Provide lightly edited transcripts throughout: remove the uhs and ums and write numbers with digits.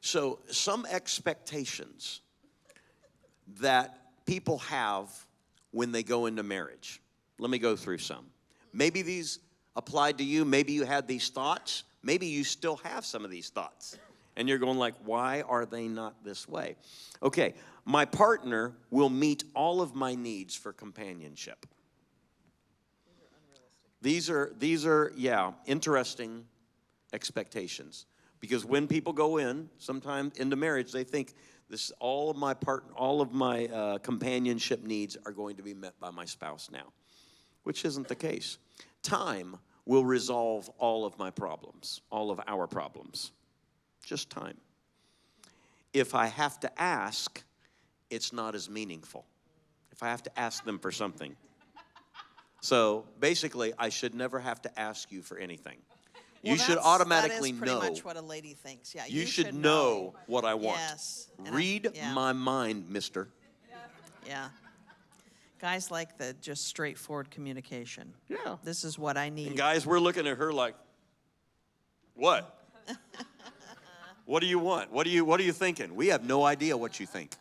So some expectations that people have when they go into marriage. Let me go through some. Maybe these applied to you. Maybe you had these thoughts. Maybe you still have some of these thoughts. And you're going like, why are they not this way? Okay, my partner will meet all of my needs for companionship. These are interesting expectations. Because when people go in, sometimes into marriage, they think this all of my companionship needs are going to be met by my spouse now, which isn't the case. Time will resolve all of my problems, all of our problems. Just time. If I have to ask, it's not as meaningful. If I have to ask them for something. So basically, I should never have to ask you for anything. Well, you should automatically know. That is pretty know. much what a lady thinks. Yeah, you should know what I want. Yes. Read my mind, mister. Yeah. Guys like the just straightforward communication. Yeah. This is what I need. And guys, we're looking at her like, what? What do you want? What are you thinking? We have no idea what you think.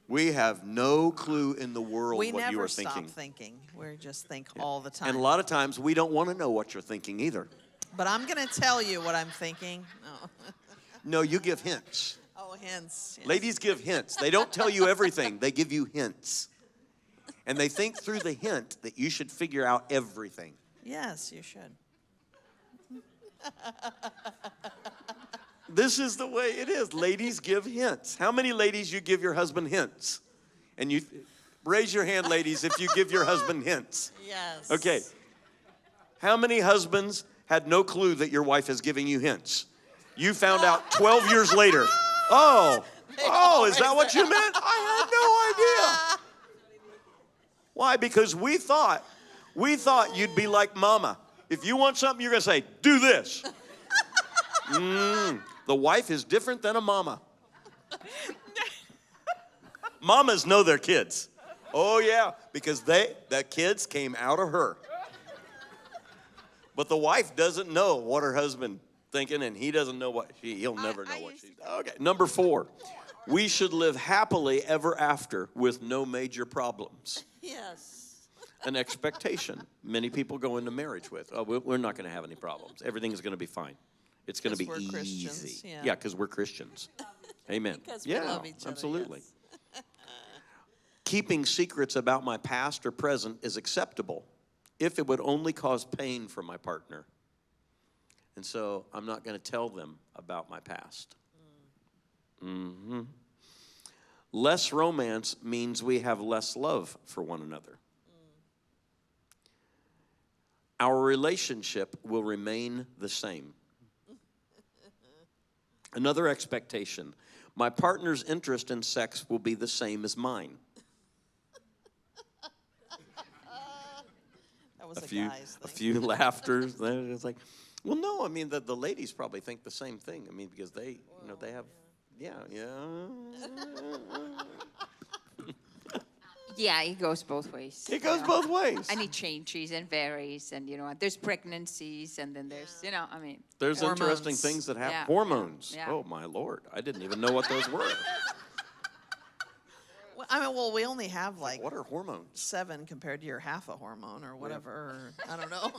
We have no clue in the world what you are thinking. We never stop thinking. We just think all the time. And a lot of times we don't want to know what you're thinking either. But I'm going to tell you what I'm thinking. No. No, you give hints. Oh, hints. Yes. Ladies give hints. They don't tell you everything. They give you hints. And they think through the hint that you should figure out everything. Yes, you should. This is the way it is. Ladies give hints. How many ladies you give your husband hints? And you raise your hand, ladies, if you give your husband hints. Yes. Okay. How many husbands had no clue that your wife is giving you hints? You found out 12 years later. Oh, is that what you meant? I had no idea. Why? Because we thought you'd be like mama. If you want something, you're going to say, do this. The wife is different than a mama. Mamas know their kids. Oh, yeah, because the kids came out of her. But the wife doesn't know what her husband thinking, and he doesn't know he'll never know what she's. Okay, number 4. We should live happily ever after with no major problems. Yes. An expectation many people go into marriage with. Oh, we're not going to have any problems. Everything's going to be fine. It's going to be easy. Christians, Yeah, because we're Christians. Amen. Because we love each other. Absolutely. Yes. Keeping secrets about my past or present is acceptable if it would only cause pain for my partner. And so I'm not going to tell them about my past. Less romance means we have less love for one another. Our relationship will remain the same. Another expectation. My partner's interest in sex will be the same as mine. That was A few laughters. It's like, well, no, I mean, the ladies probably think the same thing. I mean, because they have, yeah. Yeah, it goes both ways. It goes both ways. And it changes and varies, and there's pregnancies, and then there's, There's hormones. interesting things that happen. Yeah. Hormones. Yeah. Oh, my Lord. I didn't even know what those were. Well, we only have like What are hormones? 7 compared to your half a hormone or whatever. Or, I don't know.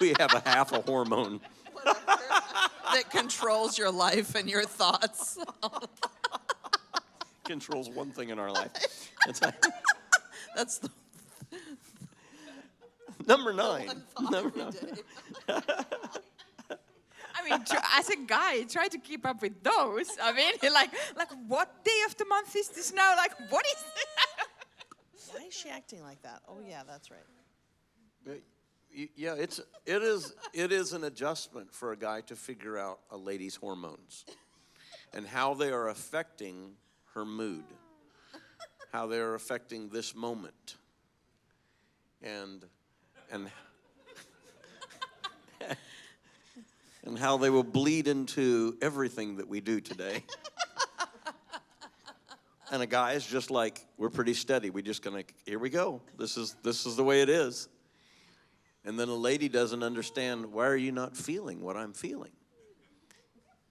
We have a half a hormone. That controls your life and your thoughts. Controls one thing in our life. That's the Number 9. Number 9. I mean, as a guy, try to keep up with those. I mean, like what day of the month is this now? Like, what is this? Why is she acting like that? Oh, yeah, that's right. Yeah, it is an adjustment for a guy to figure out a lady's hormones and how they are affecting her mood, how they are affecting this moment, and how they will bleed into everything that we do today. And a guy is just like, we're pretty steady. We just gonna, here we go. This is the way it is. And then a lady doesn't understand, why are you not feeling what I'm feeling?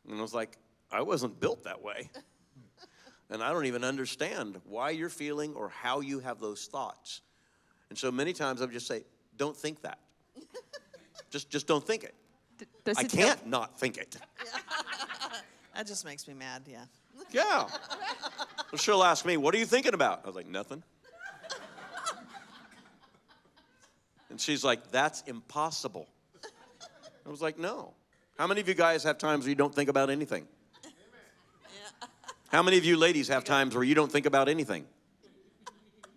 And I was like, I wasn't built that way. And I don't even understand why you're feeling or how you have those thoughts. And so many times I would just say, don't think that. Just don't think it. Does I it can't not think it. That just makes me mad, yeah. Yeah. Well, she'll ask me, what are you thinking about? I was like, nothing. And she's like, that's impossible. I was like, no. How many of you guys have times where you don't think about anything? How many of you ladies have times where you don't think about anything?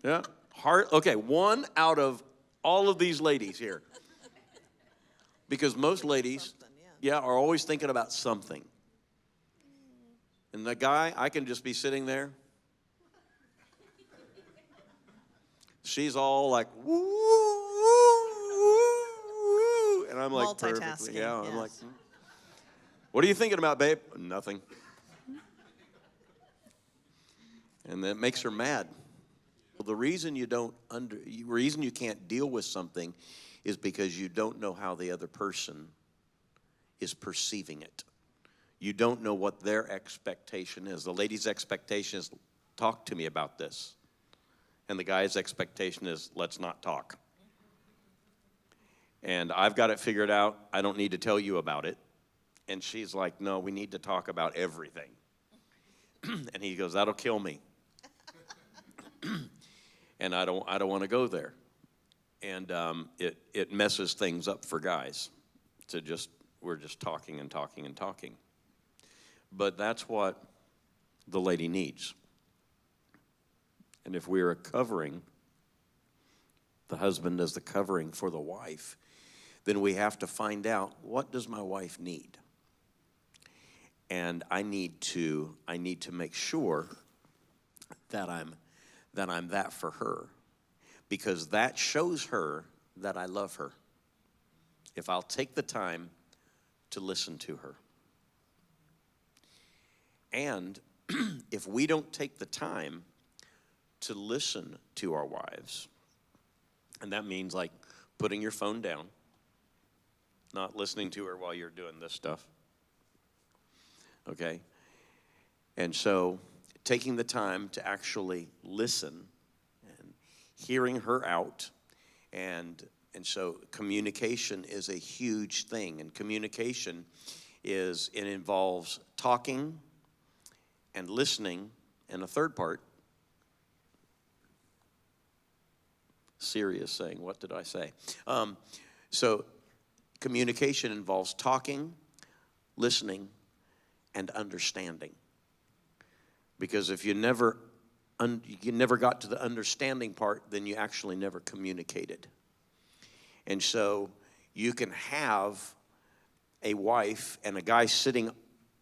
Yeah? Okay, one out of all of these ladies here. Because most ladies, yeah, are always thinking about something. And the guy, I can just be sitting there. She's all like, woo, woo, woo. And I'm like, Multitasking, perfectly. Yeah, I'm yes. like, what are you thinking about, babe? Nothing. And that makes her mad. Well, the reason reason you can't deal with something is because you don't know how the other person is perceiving it. You don't know what their expectation is. The lady's expectation is, talk to me about this. And the guy's expectation is, let's not talk. And I've got it figured out. I don't need to tell you about it. And she's like, no, we need to talk about everything. And he goes, that'll kill me. And I don't want to go there. And it messes things up for guys. We're just talking and talking and talking. But that's what the lady needs. And if we're a covering, the husband is the covering for the wife, then we have to find out, what does my wife need? And I need to make sure that I'm that for her, because that shows her that I love her. If I'll take the time to listen to her. And if we don't take the time to listen to our wives, and that means like putting your phone down, not listening to her while you're doing this stuff, okay? And so taking the time to actually listen and hearing her out, and so communication is a huge thing. And communication it involves talking and listening, and a third part, Siri is saying, what did I say? So communication involves talking, listening, and understanding. Because if you never got to the understanding part, then you actually never communicated. And so you can have a wife and a guy sitting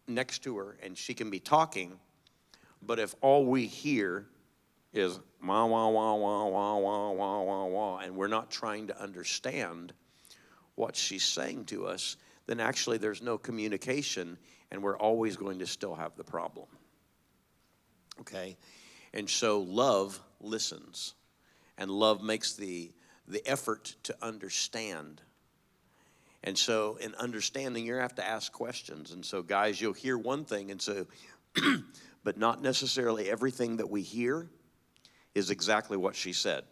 next to her, and she can be talking, but if all we hear is wah, wah, wah, wah, wah, wah, wah, wah, wah, and we're not trying to understand what she's saying to us, then actually there's no communication, and we're always going to still have the problem. Okay? And so love listens, and love makes the effort to understand. And so in understanding, you have to ask questions. And so guys, you'll hear one thing, and so, but not necessarily everything that we hear is exactly what she said.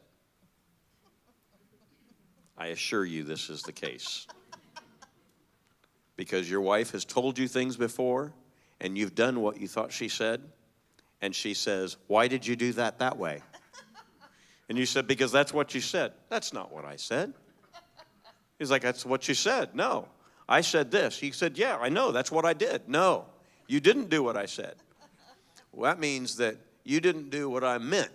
I assure you this is the case. Because your wife has told you things before, and you've done what you thought she said, and she says, why did you do that way? And you said, because that's what you said. That's not what I said. He's like, that's what you said. No, I said this. He said, yeah, I know, that's what I did. No, you didn't do what I said. Well, that means that you didn't do what I meant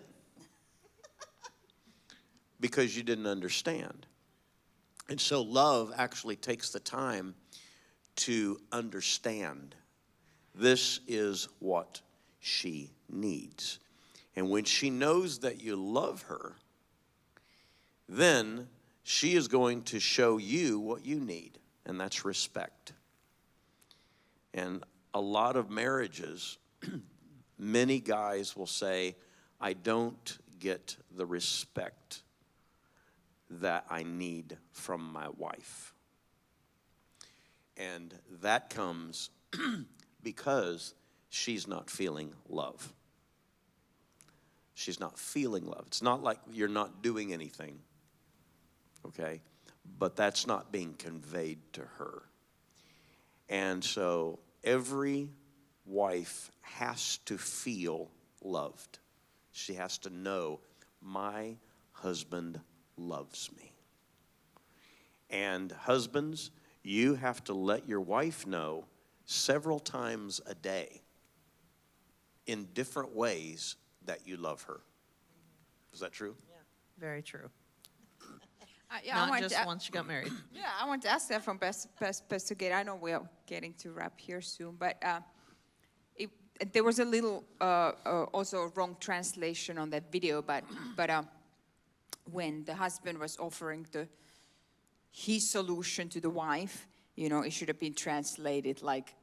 because you didn't understand. And so love actually takes the time to understand. This is what she needs. And when she knows that you love her, then she is going to show you what you need, and that's respect. And a lot of marriages, many guys will say, I don't get the respect that I need from my wife. And that comes because she's not feeling love. She's not feeling love. It's not like you're not doing anything, okay? But that's not being conveyed to her. And so every wife has to feel loved. She has to know, my husband loves me. And husbands, you have to let your wife know several times a day in different ways that you love her. Is that true? Very true. Yeah, I Not want just to, once you got married. yeah, I want to ask that from Pastor Katie. I know we are getting to wrap here soon, but there was a little also wrong translation on that video. But when the husband was offering his solution to the wife, it should have been translated like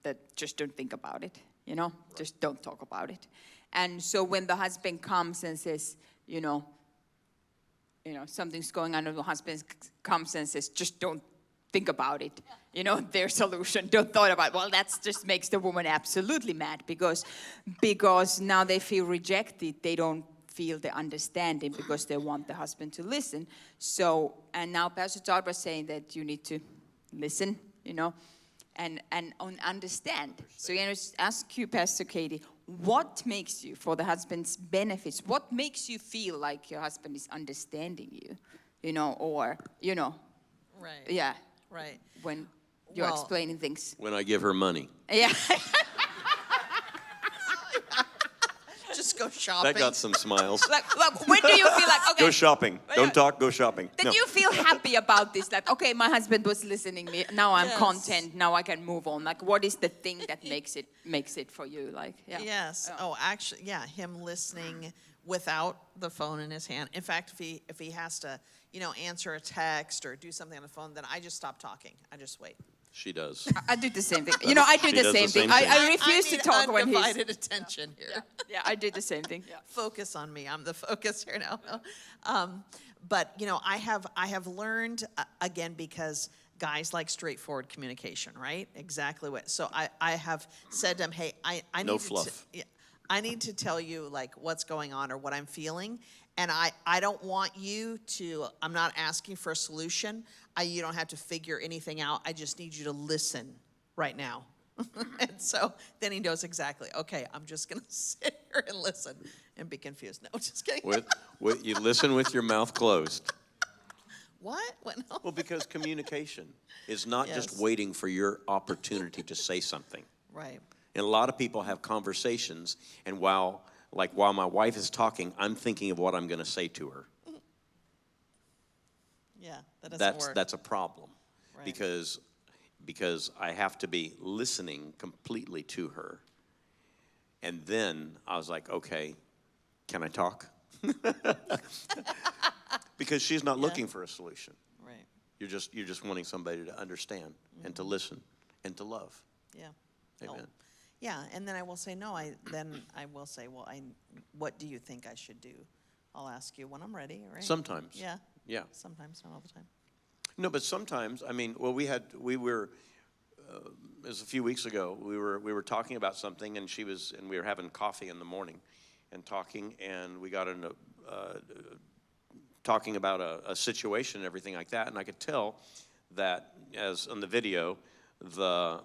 that. Just don't think about it. Just don't talk about it. And so when the husband comes and says, something's going on, and the husband comes and says, just don't think about it. Their solution, don't thought about it. Well, that just makes the woman absolutely mad because now they feel rejected. They don't feel the understanding because they want the husband to listen. So, and now Pastor Todd was saying that you need to listen, and understand. So I'm going to ask you, Pastor Katie, what makes you, for the husband's benefits, what makes you feel like your husband is understanding you, or, Right. yeah, Right. when you're Well- explaining things. When I give her money. Yeah. Just go shopping. That got some smiles. like, when do you feel like, okay, Go shopping. Don't talk, go shopping. then No. you feel happy about this? Like, okay, my husband was listening me. Now I'm Yes. content. Now I can move on. Like, what is the thing that makes it for you? Like, yeah. Yes. Yeah. Oh, actually, yeah, him listening without the phone in his hand. In fact, if he has to, answer a text or do something on the phone, then I just stop talking. I just wait. She does. I do the same thing. I do She the does the same thing. same thing. I refuse I to need talk when he's. undivided attention here. Yeah, I do the same thing. Yeah. Focus on me. I'm the focus here now. But I have learned again, because guys like straightforward communication, right? Exactly what. So I have said to him, hey, I need No to fluff. I need to tell you like what's going on or what I'm feeling, and I don't want you to. I'm not asking for a solution. You don't have to figure anything out. I just need you to listen right now. And so then he knows exactly, okay, I'm just going to sit here and listen and be confused. No, just kidding. You listen with your mouth closed. What? What? No. Well, because communication is not just Yes. waiting for your opportunity to say something. Right. And a lot of people have conversations, and while my wife is talking, I'm thinking of what I'm going to say to her. Yeah, that doesn't work. That's a problem, Right. because I have to be listening completely to her. And then I was like, okay, can I talk? Because she's not looking for a solution. Right. You're just wanting somebody to understand and to listen and to love. Yeah. Amen. Oh. Yeah, and then I will say no. Then I will say, well, what do you think I should do? I'll ask you when I'm ready, right? Sometimes. Yeah. Yeah. Sometimes, not all the time. No, but sometimes, I mean, well, it was a few weeks ago, we were talking about something, and we were having coffee in the morning and talking, and we got into talking about a situation and everything like that, and I could tell that, as on the video, the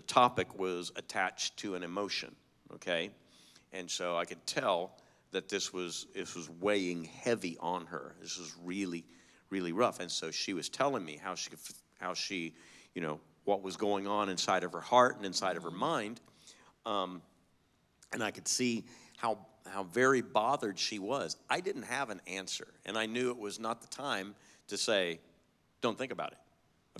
topic was attached to an emotion, okay? And so I could tell that this was weighing heavy on her. This was really, really rough. And so she was telling me how she, what was going on inside of her heart and inside of her mind. And I could see how very bothered she was. I didn't have an answer, and I knew it was not the time to say, don't think about it.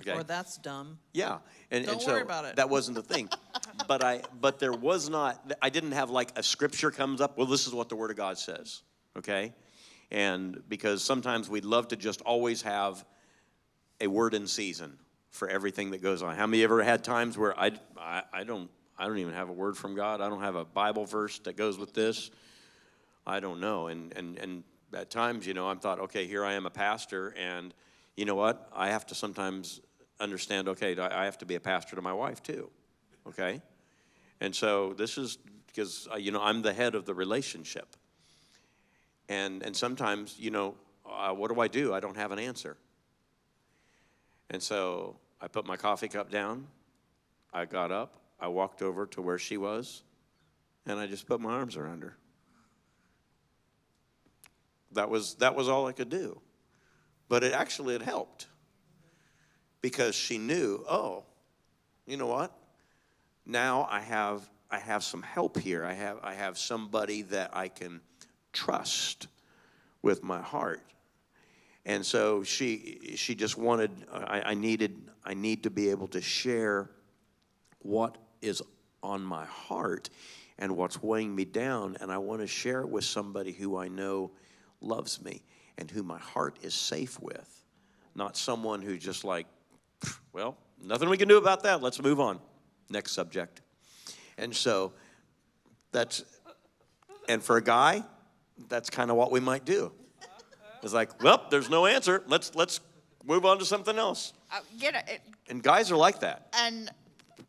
Okay. Or that's dumb. Yeah, and Don't so worry about it. that wasn't the thing. But there was not. I didn't have like a scripture comes up. Well, this is what the Word of God says. Okay, and because sometimes we'd love to just always have a word in season for everything that goes on. How many ever had times where I don't even have a word from God. I don't have a Bible verse that goes with this. I don't know. And at times, I'm thought, okay, here I am a pastor, and you know what? I have to sometimes understand, okay, I have to be a pastor to my wife too, okay? And so this is because, I'm the head of the relationship. And sometimes, what do? I don't have an answer. And so I put my coffee cup down. I got up. I walked over to where she was. And I just put my arms around her. That was all I could do. But it helped. Because she knew, oh, you know what? Now I have some help here. I have somebody that I can trust with my heart. And so she just wanted, I need to be able to share what is on my heart and what's weighing me down, and I want to share it with somebody who I know loves me and who my heart is safe with, not someone who just like, well, nothing we can do about that. Let's move on. Next subject. And so and for a guy, that's kind of what we might do. It's like, well, there's no answer. Let's move on to something else. And guys are like that. And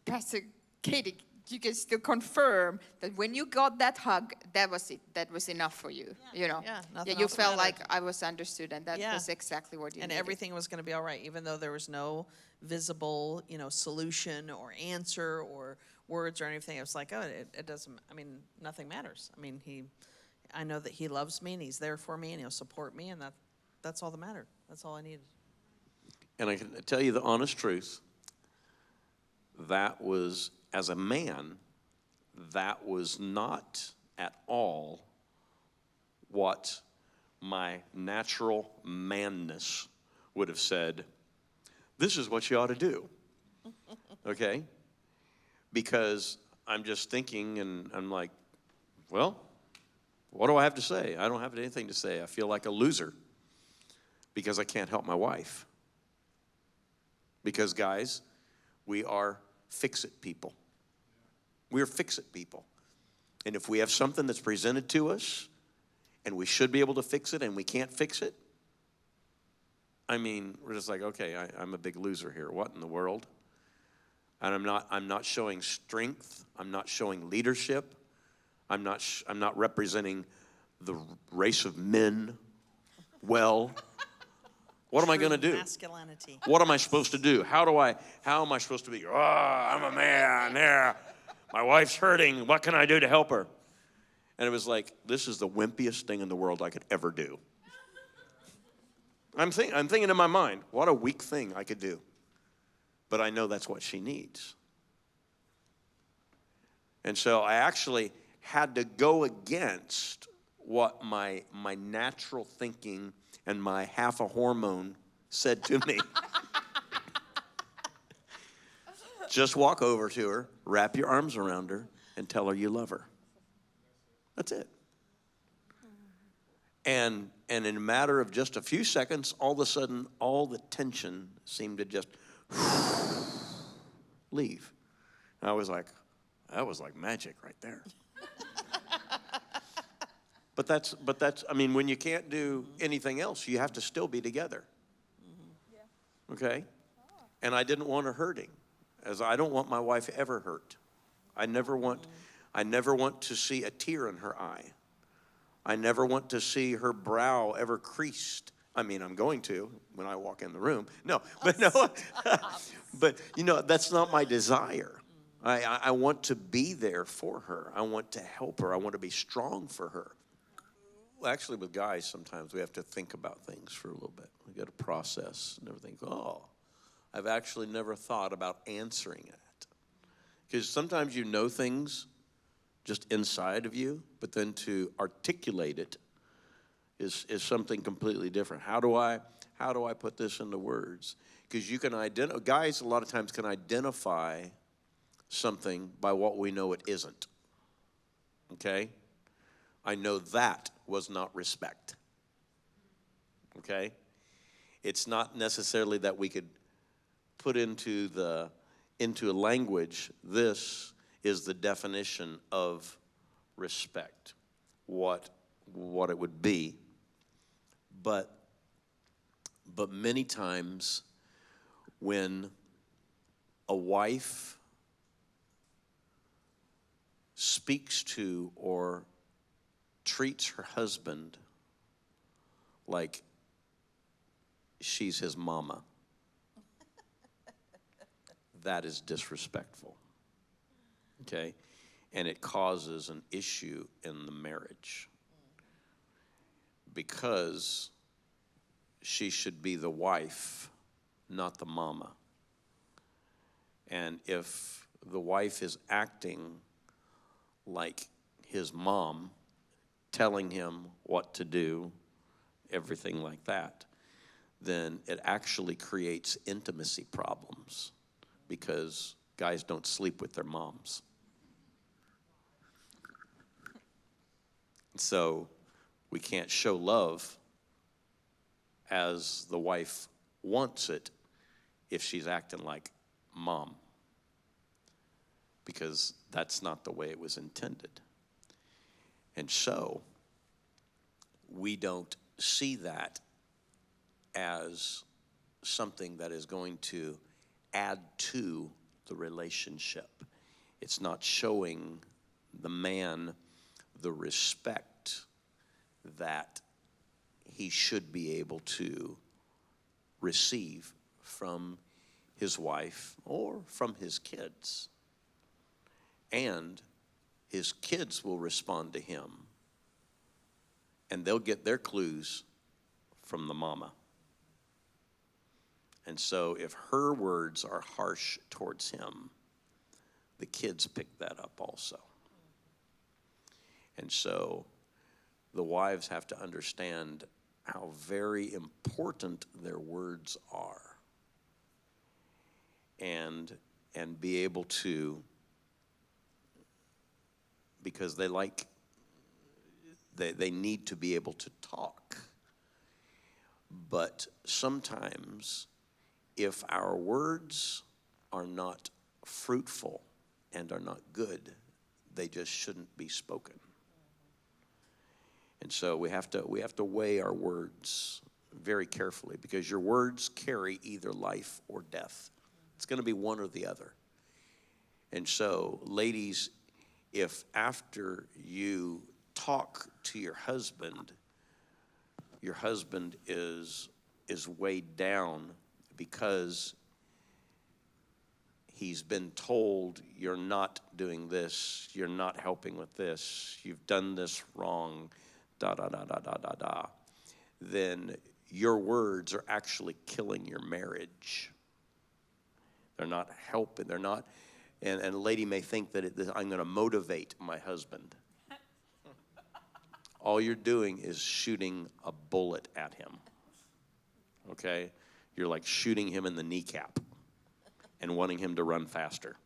Pastor Katie, you can still confirm that when you got that hug, that was it. That was enough for you. Nothing you else felt mattered. like I was understood, and that was exactly what you And needed. everything was going to be all right, even though there was no visible, solution or answer or words or anything. It was like, oh, it doesn't. I mean, nothing matters. I mean, I know that he loves me and he's there for me and he'll support me, and that's all that mattered. That's all I needed. And I can tell you the honest truth. That was, as a man, that was not at all what my natural manness would have said. This is what you ought to do. Okay? Because I'm just thinking, and I'm like, well, what do I have to say? I don't have anything to say. I feel like a loser because I can't help my wife. Because, guys, we are fix-it people. We're fix-it people. And if we have something that's presented to us and we should be able to fix it and we can't fix it, I mean, we're just like, okay, I'm a big loser here. What in the world? And I'm not showing strength. I'm not showing leadership. I'm not representing the race of men well. What am I going to do? Masculinity. What am I supposed to do? How am I supposed to be? Oh, I'm a man. Yeah. My wife's hurting. What can I do to help her? And it was like, this is the wimpiest thing in the world I could ever do. I'm thinking in my mind, what a weak thing I could do. But I know that's what she needs. And so I actually had to go against what my natural thinking and my half a hormone said to me. Just walk over to her, wrap your arms around her, and tell her you love her. That's it. And in a matter of just a few seconds, all of a sudden, all the tension seemed to just leave. And I was like, that was like magic right there. But that's, I mean, when you can't do anything else, you have to still be together. Okay? And I didn't want her hurting, as I don't want my wife ever hurt. I never want to see a tear in her eye. I never want to see her brow ever creased. I mean, I'm going to when I walk in the room. No, but no. But, that's not my desire. I want to be there for her. I want to help her. I want to be strong for her. Well, actually, with guys, sometimes we have to think about things for a little bit. We got to process and everything. Oh, I've actually never thought about answering it. Because sometimes you know things just inside of you, but then to articulate it is something completely different. How do I put this into words? Because you can guys a lot of times can identify something by what we know it isn't. Okay? I know that was not respect. Okay? It's not necessarily that we could put into a language, this is the definition of respect, what it would be. But many times when a wife speaks to or treats her husband like she's his mama, that is disrespectful. Okay? And it causes an issue in the marriage. Because she should be the wife, not the mama. And if the wife is acting like his mom, telling him what to do, everything like that, then it actually creates intimacy problems because guys don't sleep with their moms. So we can't show love as the wife wants it if she's acting like mom, because that's not the way it was intended. And so we don't see that as something that is going to add to the relationship. It's not showing the man the respect that he should be able to receive from his wife or from his kids. And his kids will respond to him, and they'll get their clues from the mama. And so if her words are harsh towards him, the kids pick that up also. And so the wives have to understand how very important their words are, and be able to, because they need to be able to talk. But sometimes if our words are not fruitful and are not good, they just shouldn't be spoken. And so we have to weigh our words very carefully, because your words carry either life or death. It's going to be one or the other. And so, ladies, if after you talk to your husband is weighed down because he's been told, you're not doing this, you're not helping with this, you've done this wrong, then your words are actually killing your marriage. They're not helping. They're not, and a lady may think that I'm going to motivate my husband. All you're doing is shooting a bullet at him. Okay? You're like shooting him in the kneecap and wanting him to run faster.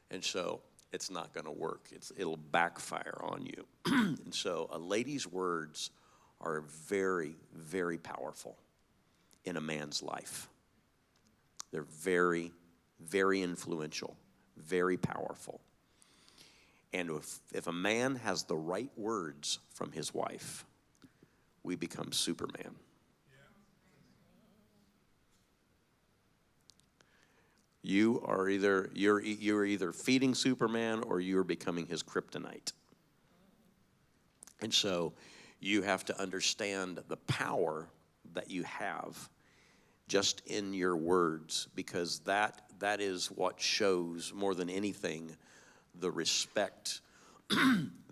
And so it's not going to work. It'll backfire on you. And so a lady's words are very, very powerful in a man's life. They're very, very influential, very powerful. And if a man has the right words from his wife, we become Superman. You're either feeding Superman or you're becoming his kryptonite. And so you have to understand the power that you have just in your words, because that is what shows more than anything the respect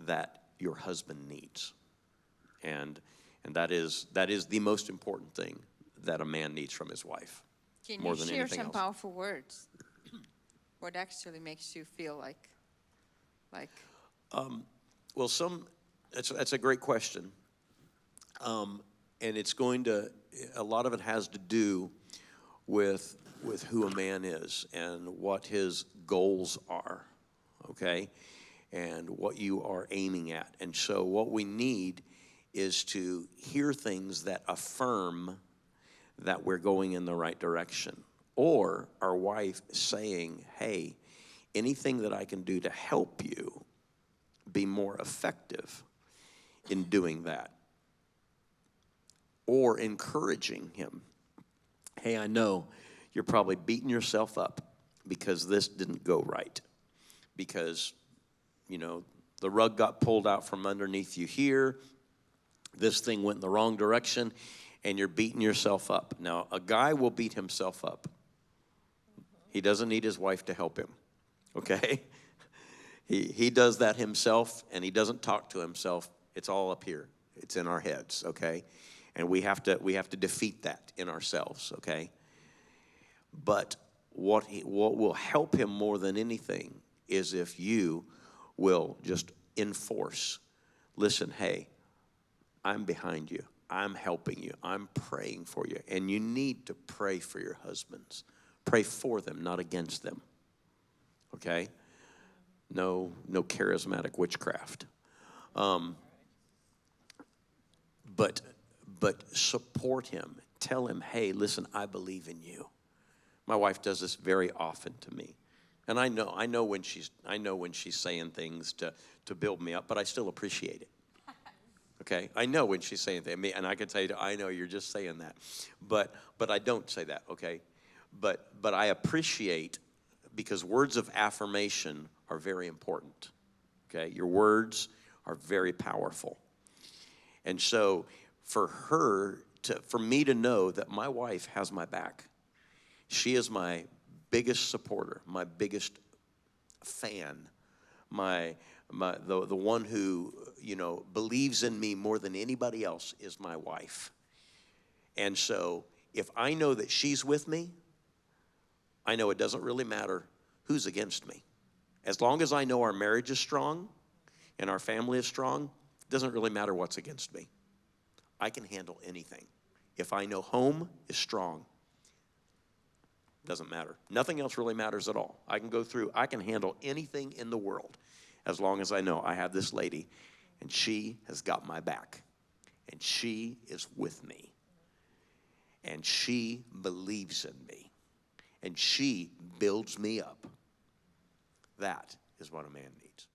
that your husband needs. And that is the most important thing that a man needs from his wife. Can more you than share anything some else. powerful words? What actually makes you feel like? Well, that's a great question. And it's a lot of it has to do with who a man is and what his goals are, okay? And what you are aiming at. And so what we need is to hear things that affirm that we're going in the right direction. Or our wife saying, hey, anything that I can do to help you be more effective in doing that. Or encouraging him. Hey, I know you're probably beating yourself up because this didn't go right. Because the rug got pulled out from underneath you here. This thing went in the wrong direction, and you're beating yourself up. Now, a guy will beat himself up. He doesn't need his wife to help him, okay? He does that himself, and he doesn't talk to himself. It's all up here. It's in our heads, okay? And we have to defeat that in ourselves, okay? But what will help him more than anything is if you will just enforce, listen, hey, I'm behind you. I'm helping you. I'm praying for you. And you need to pray for your husbands. Pray for them, not against them. Okay? No charismatic witchcraft. But support him. Tell him, hey, listen, I believe in you. My wife does this very often to me. And I know when she's saying things to build me up, but I still appreciate it. Okay? I know when she's saying things, and I can tell you, I know you're just saying that. But I don't say that, okay? But I appreciate, because words of affirmation are very important. Okay? Your words are very powerful. And so for me to know that my wife has my back, she is my biggest supporter, my biggest fan, the one who, believes in me more than anybody else is my wife. And so if I know that she's with me, I know it doesn't really matter who's against me. As long as I know our marriage is strong and our family is strong, it doesn't really matter what's against me. I can handle anything. If I know home is strong, doesn't matter. Nothing else really matters at all. I can handle anything in the world as long as I know I have this lady and she has got my back and she is with me and she believes in me and she builds me up. That is what a man needs.